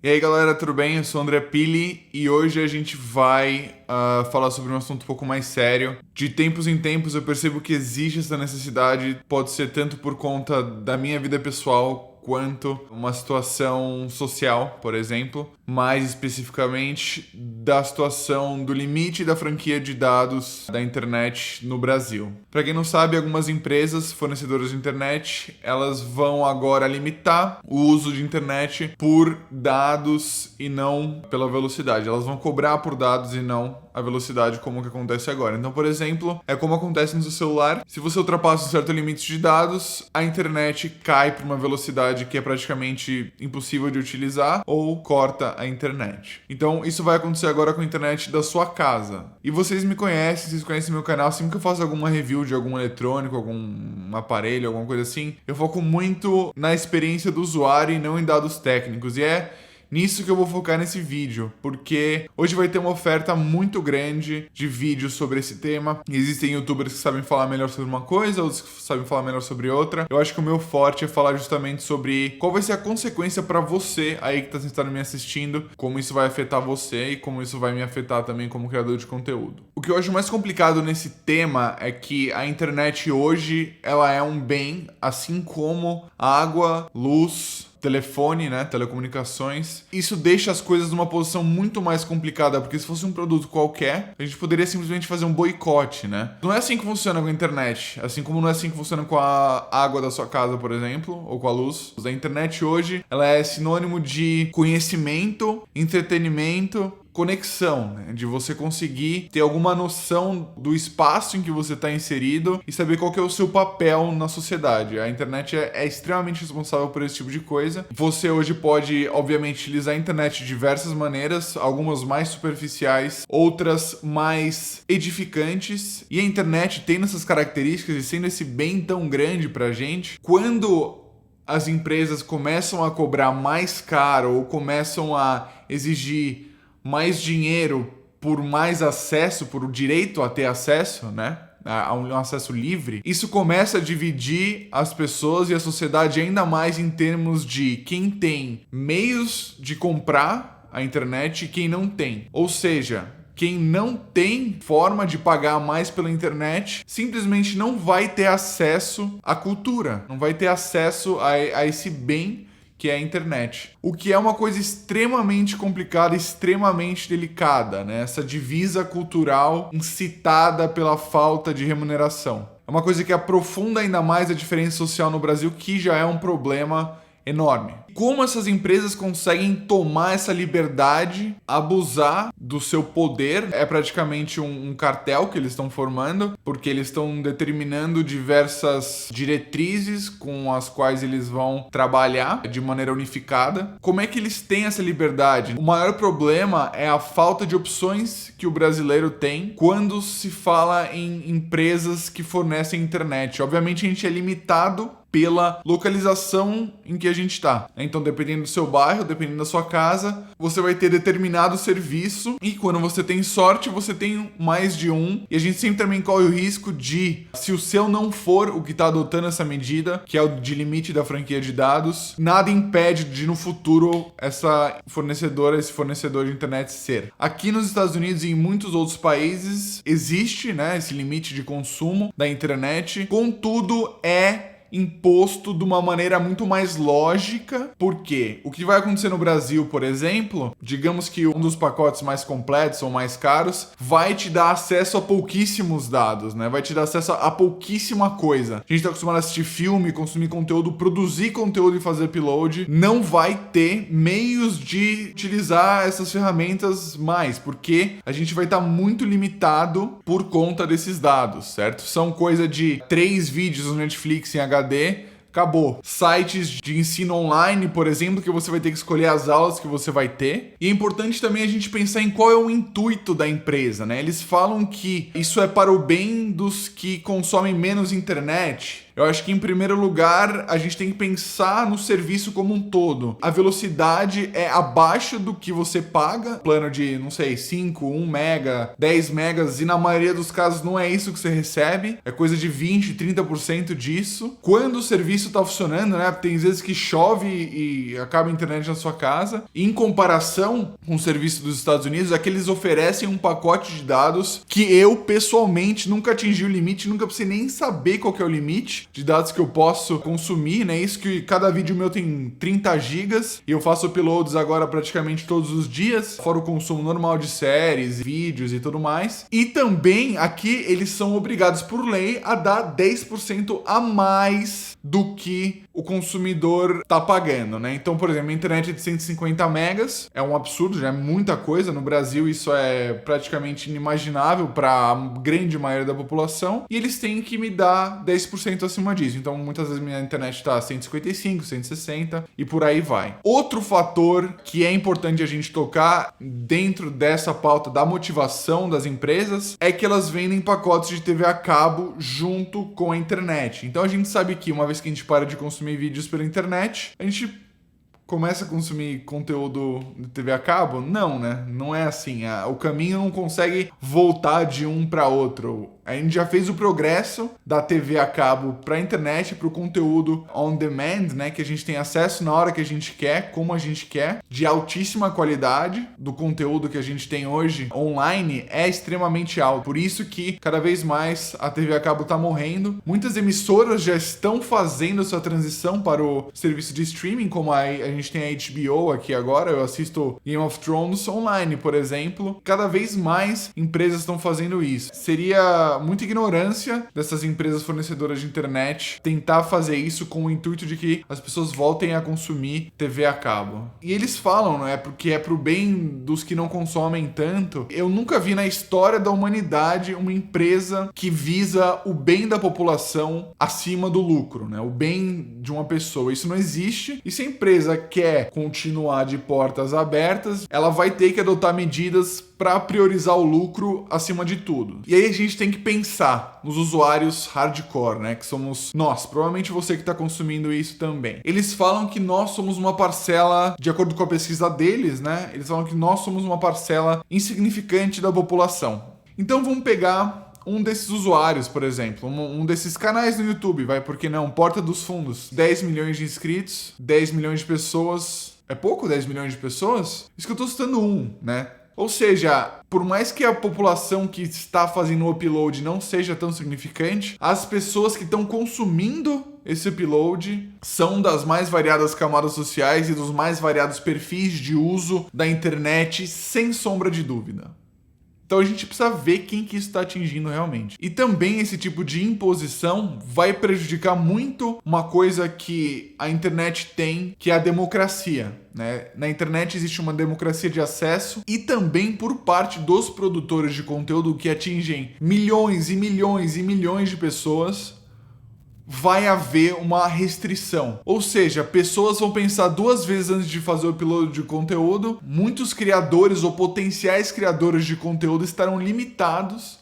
E aí galera, tudo bem? Eu sou o André Pili e hoje a gente vai falar sobre um assunto um pouco mais sério. De tempos em tempos eu percebo que existe essa necessidade, pode ser tanto por conta da minha vida pessoal quanto uma situação social, por exemplo, mais especificamente da situação do limite da franquia de dados da internet no Brasil. Para quem não sabe, algumas empresas fornecedoras de internet, elas vão agora limitar o uso de internet por dados e não pela velocidade. Elas vão cobrar por dados e não a velocidade, como que acontece agora. Então, por exemplo, é como acontece no seu celular. Se você ultrapassa um certo limite de dados, a internet cai para uma velocidade que é praticamente impossível de utilizar ou corta a internet. Então, isso vai acontecer agora com a internet da sua casa. E vocês me conhecem, vocês conhecem meu canal. Sempre que eu faço alguma review de algum eletrônico, algum aparelho, alguma coisa assim, eu foco muito na experiência do usuário e não em dados técnicos. E é nisso que eu vou focar nesse vídeo, porque hoje vai ter uma oferta muito grande de vídeos sobre esse tema. Existem youtubers que sabem falar melhor sobre uma coisa, outros que sabem falar melhor sobre outra. Eu acho que o meu forte é falar justamente sobre qual vai ser a consequência para você aí que está me assistindo, como isso vai afetar você e como isso vai me afetar também como criador de conteúdo. O que eu acho mais complicado nesse tema é que a internet hoje, ela é um bem, assim como água, luz, telefone, né, telecomunicações. Isso deixa as coisas numa posição muito mais complicada, porque se fosse um produto qualquer, a gente poderia simplesmente fazer um boicote, né? Não é assim que funciona com a internet, assim como não é assim que funciona com a água da sua casa, por exemplo, ou com a luz. A internet hoje, ela é sinônimo de conhecimento, entretenimento, conexão, né? De você conseguir ter alguma noção do espaço em que você está inserido e saber qual que é o seu papel na sociedade. A internet é extremamente responsável por esse tipo de coisa. Você hoje pode, obviamente, utilizar a internet de diversas maneiras, algumas mais superficiais, outras mais edificantes. E a internet tendo essas características e sendo esse bem tão grande pra gente, quando as empresas começam a cobrar mais caro ou começam a exigir mais dinheiro por mais acesso, por o direito a ter acesso, né? A um acesso livre, isso começa a dividir as pessoas e a sociedade ainda mais em termos de quem tem meios de comprar a internet e quem não tem. Ou seja, quem não tem forma de pagar mais pela internet simplesmente não vai ter acesso à cultura, não vai ter acesso a esse bem que é a internet. O que é uma coisa extremamente complicada, extremamente delicada, né? Essa divisa cultural incitada pela falta de remuneração. É uma coisa que aprofunda ainda mais a diferença social no Brasil, que já é um problema enorme. Como essas empresas conseguem tomar essa liberdade, abusar do seu poder? É praticamente um cartel que eles estão formando, porque eles estão determinando diversas diretrizes com as quais eles vão trabalhar de maneira unificada. Como é que eles têm essa liberdade? O maior problema é a falta de opções que o brasileiro tem quando se fala em empresas que fornecem internet. Obviamente a gente é limitado pela localização em que a gente está. Então, dependendo do seu bairro, dependendo da sua casa, você vai ter determinado serviço e quando você tem sorte, você tem mais de um. E a gente sempre também corre o risco de, se o seu não for o que está adotando essa medida, que é o de limite da franquia de dados, nada impede de no futuro esse fornecedor de internet ser. Aqui nos Estados Unidos e em muitos outros países existe, né, esse limite de consumo da internet. Contudo, é imposto de uma maneira muito mais lógica. Por quê? O que vai acontecer no Brasil, por exemplo, digamos que um dos pacotes mais completos ou mais caros vai te dar acesso a pouquíssimos dados, né? Vai te dar acesso a pouquíssima coisa. A gente tá acostumado a assistir filme, consumir conteúdo, produzir conteúdo e fazer upload. Não vai ter meios de utilizar essas ferramentas mais, porque a gente vai estar muito limitado por conta desses dados, certo? São coisa de 3 vídeos no Netflix em HD, acabou. Sites de ensino online, por exemplo, que você vai ter que escolher as aulas que você vai ter. E é importante também a gente pensar em qual é o intuito da empresa, né? Eles falam que isso é para o bem dos que consomem menos internet. Eu acho que, em primeiro lugar, a gente tem que pensar no serviço como um todo. A velocidade é abaixo do que você paga, plano de, não sei, 5, 1 mega, 10 megas, e na maioria dos casos não é isso que você recebe, é coisa de 20, 30% disso. Quando o serviço tá funcionando, né? Tem vezes que chove e acaba a internet na sua casa. Em comparação com o serviço dos Estados Unidos, é que eles oferecem um pacote de dados que eu, pessoalmente, nunca atingi o limite, nunca precisei nem saber qual que é o limite de dados que eu posso consumir, né? Isso que cada vídeo meu tem 30 gigas e eu faço uploads agora praticamente todos os dias, fora o consumo normal de séries, vídeos e tudo mais. E também aqui eles são obrigados por lei a dar 10% a mais do que o consumidor tá pagando, né? Então, por exemplo, a internet de 150 megas é um absurdo, já é muita coisa. No Brasil isso é praticamente inimaginável para a grande maioria da população. E eles têm que me dar 10% acima disso. Então, muitas vezes minha internet tá 155, 160 e por aí vai. Outro fator que é importante a gente tocar dentro dessa pauta da motivação das empresas é que elas vendem pacotes de TV a cabo junto com a internet. Então, a gente sabe que uma vez que a gente para de consumir vídeos pela internet, a gente começa a consumir conteúdo de TV a cabo? Não, né? Não é assim. O caminho não consegue voltar de um para outro. A gente já fez o progresso da TV a cabo para a internet, para o conteúdo on demand, né? Que a gente tem acesso na hora que a gente quer, como a gente quer, de altíssima qualidade. Do conteúdo que a gente tem hoje online é extremamente alto. Por isso que cada vez mais a TV a cabo está morrendo. Muitas emissoras já estão fazendo essa transição para o serviço de streaming, como a gente tem a HBO aqui agora. Eu assisto Game of Thrones online, por exemplo. Cada vez mais empresas estão fazendo isso. Seria muita ignorância dessas empresas fornecedoras de internet tentar fazer isso com o intuito de que as pessoas voltem a consumir TV a cabo. E eles falam, não é? Porque é pro bem dos que não consomem tanto. Eu nunca vi na história da humanidade uma empresa que visa o bem da população acima do lucro, né? O bem de uma pessoa. Isso não existe. E se a empresa quer continuar de portas abertas, ela vai ter que adotar medidas para priorizar o lucro acima de tudo. E aí a gente tem que pensar nos usuários hardcore, né? Que somos nós. Provavelmente você que está consumindo isso também. Eles falam que nós somos uma parcela, de acordo com a pesquisa deles, né? Eles falam que nós somos uma parcela insignificante da população. Então vamos pegar um desses usuários, por exemplo, um desses canais no YouTube, vai, por que não? Porta dos Fundos. 10 milhões de inscritos, 10 milhões de pessoas. É pouco 10 milhões de pessoas? Isso que eu tô citando né? Ou seja, por mais que a população que está fazendo o upload não seja tão significante, as pessoas que estão consumindo esse upload são das mais variadas camadas sociais e dos mais variados perfis de uso da internet, sem sombra de dúvida. Então a gente precisa ver quem que isso está atingindo realmente. E também esse tipo de imposição vai prejudicar muito uma coisa que a internet tem, que é a democracia, né? Na internet existe uma democracia de acesso e também por parte dos produtores de conteúdo que atingem milhões e milhões e milhões de pessoas, vai haver uma restrição. Ou seja, pessoas vão pensar duas vezes antes de fazer o upload de conteúdo. Muitos criadores ou potenciais criadores de conteúdo estarão limitados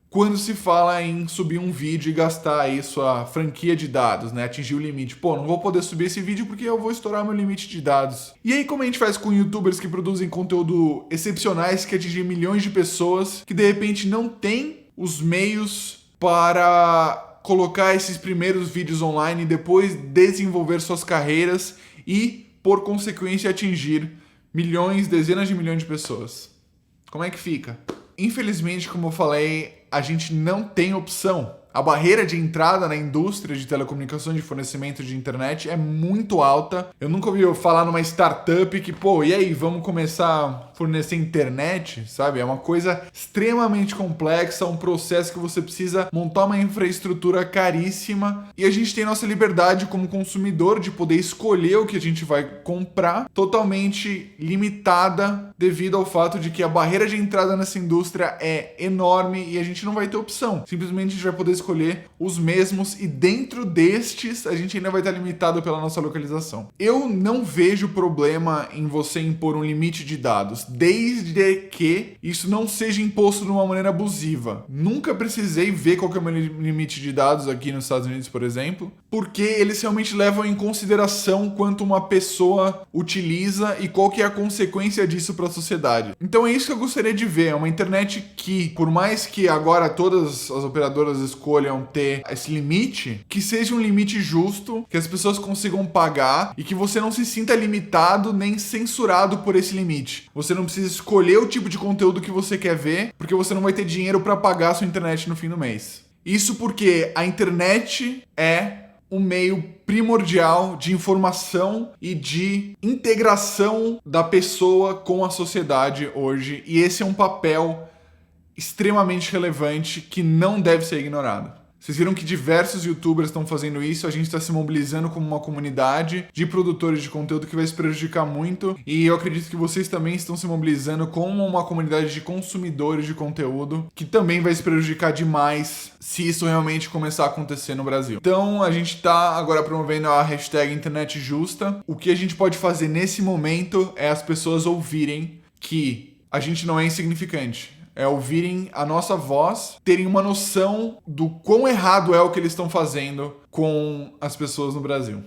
quando se fala em subir um vídeo e gastar aí sua franquia de dados, né? Atingir o limite. Pô, não vou poder subir esse vídeo porque eu vou estourar meu limite de dados. E aí, como a gente faz com youtubers que produzem conteúdo excepcionais, que atingem milhões de pessoas, que de repente não tem os meios para colocar esses primeiros vídeos online e depois desenvolver suas carreiras e, por consequência, atingir milhões, dezenas de milhões de pessoas? Como é que fica? Infelizmente, como eu falei, a gente não tem opção. A barreira de entrada na indústria de telecomunicações de fornecimento de internet é muito alta. Eu nunca ouvi falar numa startup que, pô, e aí, vamos começar a fornecer internet, sabe? É uma coisa extremamente complexa, um processo que você precisa montar uma infraestrutura caríssima. E a gente tem nossa liberdade como consumidor de poder escolher o que a gente vai comprar, totalmente limitada devido ao fato de que a barreira de entrada nessa indústria é enorme e a gente não vai ter opção. Simplesmente a gente vai poder escolher escolher os mesmos e dentro destes a gente ainda vai estar limitado pela nossa localização. Eu não vejo problema em você impor um limite de dados, desde que isso não seja imposto de uma maneira abusiva. Nunca precisei ver qual que é o meu limite de dados aqui nos Estados Unidos, por exemplo, porque eles realmente levam em consideração quanto uma pessoa utiliza e qual que é a consequência disso para a sociedade. Então é isso que eu gostaria de ver, é uma internet que, por mais que agora todas as operadoras escolham ter esse limite, que seja um limite justo, que as pessoas consigam pagar e que você não se sinta limitado nem censurado por esse limite. Você não precisa escolher o tipo de conteúdo que você quer ver, porque você não vai ter dinheiro para pagar a sua internet no fim do mês. Isso porque a internet é um meio primordial de informação e de integração da pessoa com a sociedade hoje, e esse é um papel extremamente relevante que não deve ser ignorado. Vocês viram que diversos youtubers estão fazendo isso, a gente está se mobilizando como uma comunidade de produtores de conteúdo que vai se prejudicar muito, e eu acredito que vocês também estão se mobilizando como uma comunidade de consumidores de conteúdo que também vai se prejudicar demais se isso realmente começar a acontecer no Brasil. Então a gente está agora promovendo a hashtag Internet Justa. O que a gente pode fazer nesse momento é as pessoas ouvirem que a gente não é insignificante. É ouvirem a nossa voz, terem uma noção do quão errado é o que eles estão fazendo com as pessoas no Brasil.